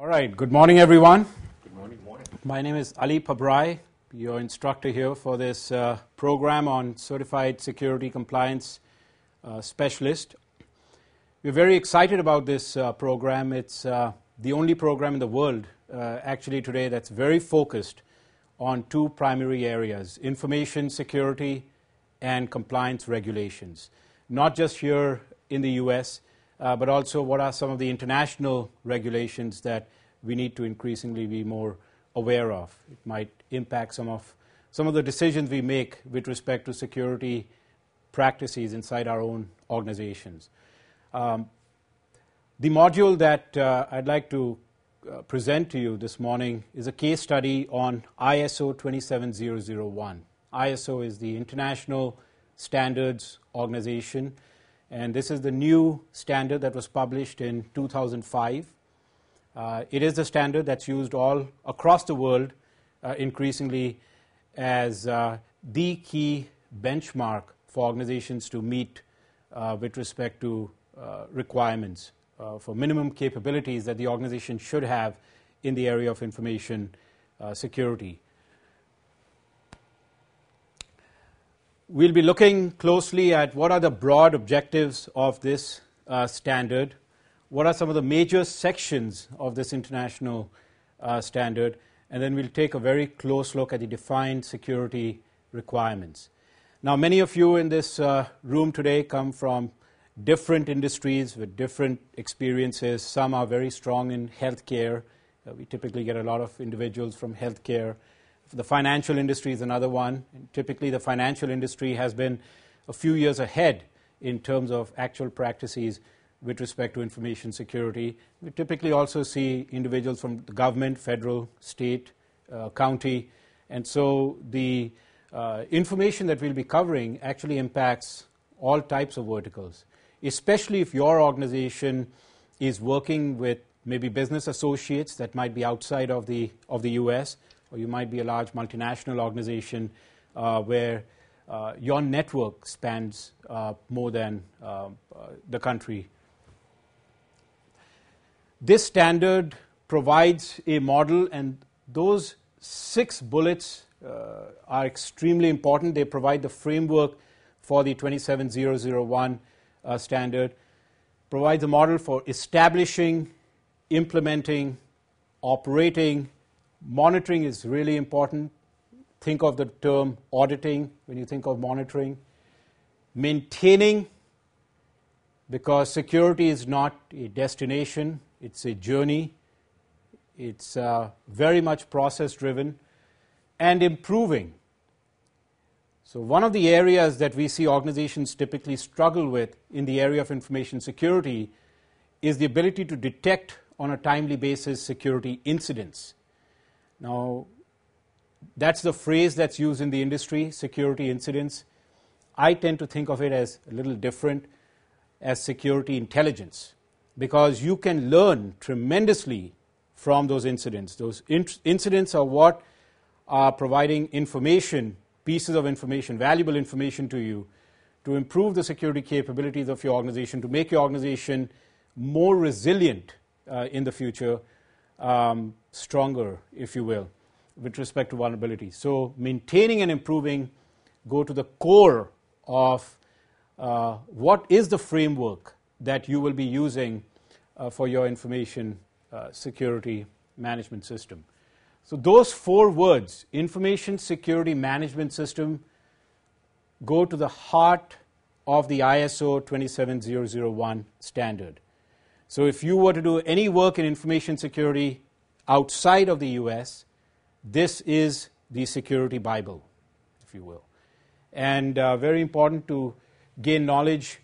All right, good morning everyone. Good morning. My name is Ali Pabrai, your instructor here for this program on Certified Security Compliance Specialist. We're very excited about this program. It's the only program in the world actually today that's very focused on two primary areas: information security and compliance regulations. Not just here in the US, but also what are some of the international regulations that we need to increasingly be more aware of. It might impact some of the decisions we make with respect to security practices inside our own organizations. The module that I'd like to present to you this morning is a case study on ISO 27001. ISO is the International Standards Organization, and this is the new standard that was published in 2005. It is the standard that's used all across the world increasingly as the key benchmark for organizations to meet with respect to requirements for minimum capabilities that the organization should have in the area of information security. We'll be looking closely at what are the broad objectives of this standard, what are some of the major sections of this international standard, and then we'll take a very close look at the defined security requirements. Now, many of you in this room today come from different industries with different experiences. Some are very strong in healthcare. We typically get a lot of individuals from healthcare. The financial industry is another one. And typically, the financial industry has been a few years ahead in terms of actual practices with respect to information security. We typically also see individuals from the government, federal, state, county, and so the information that we'll be covering actually impacts all types of verticals, especially if your organization is working with maybe business associates that might be outside of the US, or you might be a large multinational organization where your network spans more than the country. This standard provides a model, and those 6 bullets are extremely important. They provide the framework for the 27001 standard, provides a model for establishing, implementing, operating. Monitoring is really important. Think of the term auditing when you think of monitoring. Maintaining, because security is not a destination, it's a journey. It's very much process-driven. And improving. So one of the areas that we see organizations typically struggle with in the area of information security is the ability to detect on a timely basis security incidents. Now, that's the phrase that's used in the industry, security incidents. I tend to think of it as a little different, as security intelligence, because you can learn tremendously from those incidents. Those incidents are what are providing information, pieces of information, valuable information to you to improve the security capabilities of your organization, to make your organization more resilient in the future, stronger, if you will, with respect to vulnerability. So maintaining and improving go to the core of what is the framework that you will be using for your information security management system. So those 4 words, information security management system, go to the heart of the ISO 27001 standard. So if you were to do any work in information security outside of the US, this is the security Bible, if you will. And very important to gain knowledge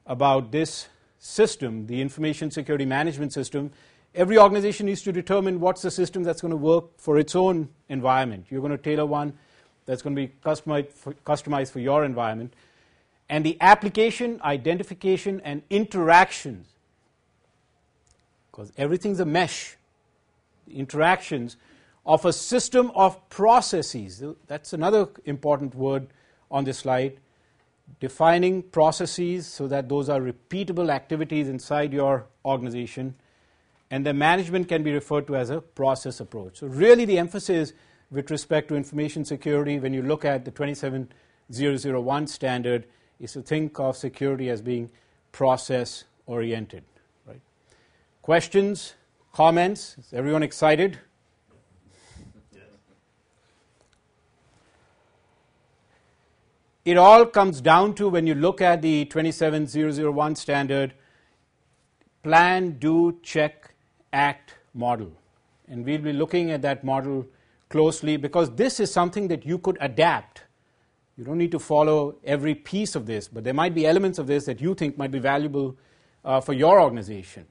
about this system, the information security management system. Every organization needs to determine what's the system that's going to work for its own environment. You're going to tailor one that's going to be customized for your environment. And the application, identification, and interactions, because everything's a mesh, the interactions of a system of processes. That's another important word on this slide. Defining processes so that those are repeatable activities inside your organization, and the management can be referred to as a process approach. So really the emphasis with respect to information security when you look at the 27001 standard is to think of security as being process oriented. Right? Questions, comments? Is everyone excited? It all comes down to, when you look at the 27001 standard, plan, do, check, act model. And we'll be looking at that model closely because this is something that you could adapt. You don't need to follow every piece of this, but there might be elements of this that you think might be valuable for your organization.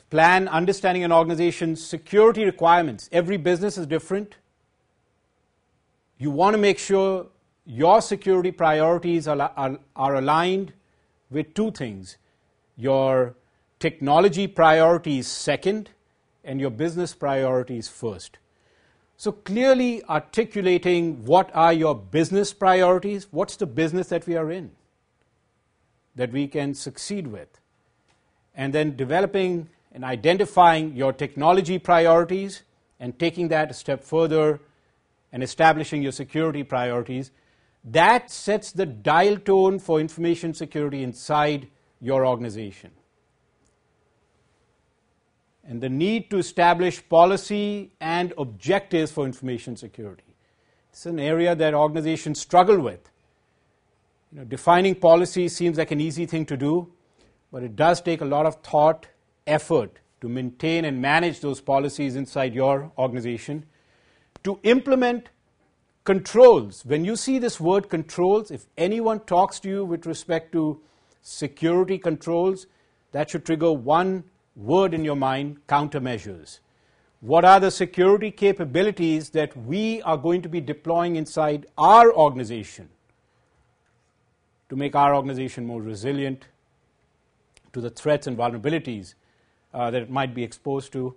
Plan, understanding an organization's security requirements. Every business is different. You want to make sure your security priorities are aligned with two things. Your technology priorities second, and your business priorities first. So clearly articulating what are your business priorities, what's the business that we are in, that we can succeed with, and then developing and identifying your technology priorities and taking that a step further and establishing your security priorities. That sets the dial tone for information security inside your organization. And the need to establish policy and objectives for information security. It's an area that organizations struggle with. Defining policy seems like an easy thing to do, but it does take a lot of thought, effort to maintain and manage those policies inside your organization. To implement controls. When you see this word controls, if anyone talks to you with respect to security controls, that should trigger one word in your mind: countermeasures. What are the security capabilities that we are going to be deploying inside our organization to make our organization more resilient to the threats and vulnerabilities that it might be exposed to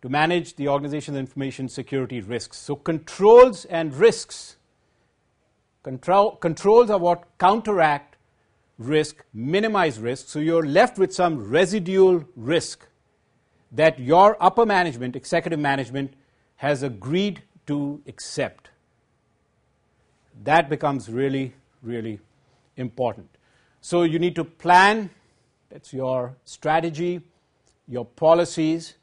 manage the organization's information security risks. So controls and risks. Controls are what counteract risk, minimize risk, so you're left with some residual risk that your upper management, executive management, has agreed to accept. That becomes really, really important. So you need to plan, that's your strategy, your policies.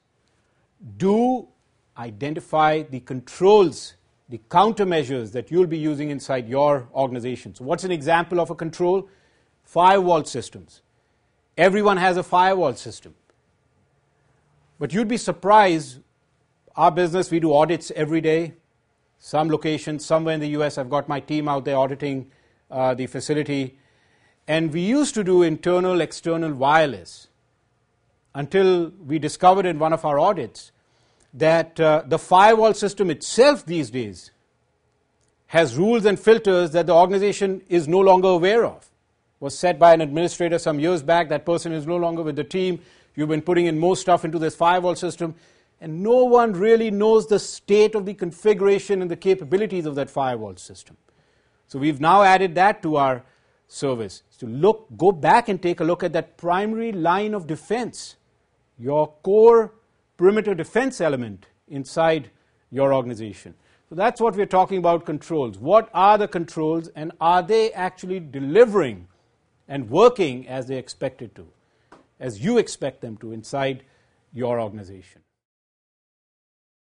Do identify the controls, the countermeasures that you'll be using inside your organization. So what's an example of a control? Firewall systems. Everyone has a firewall system. But you'd be surprised, our business, we do audits every day. Some locations, somewhere in the US, I've got my team out there auditing the facility. And we used to do internal, external wireless until we discovered in one of our audits that the firewall system itself these days has rules and filters that the organization is no longer aware of. Was set by an administrator some years back. That person is no longer with the team. You've been putting in more stuff into this firewall system, and no one really knows the state of the configuration and the capabilities of that firewall system. So we've now added that to our service. To go back and take a look at that primary line of defense, your core perimeter defense element inside your organization. So that's what we're talking about, controls. What are the controls, and are they actually delivering and working as they expected to, as you expect them to inside your organization?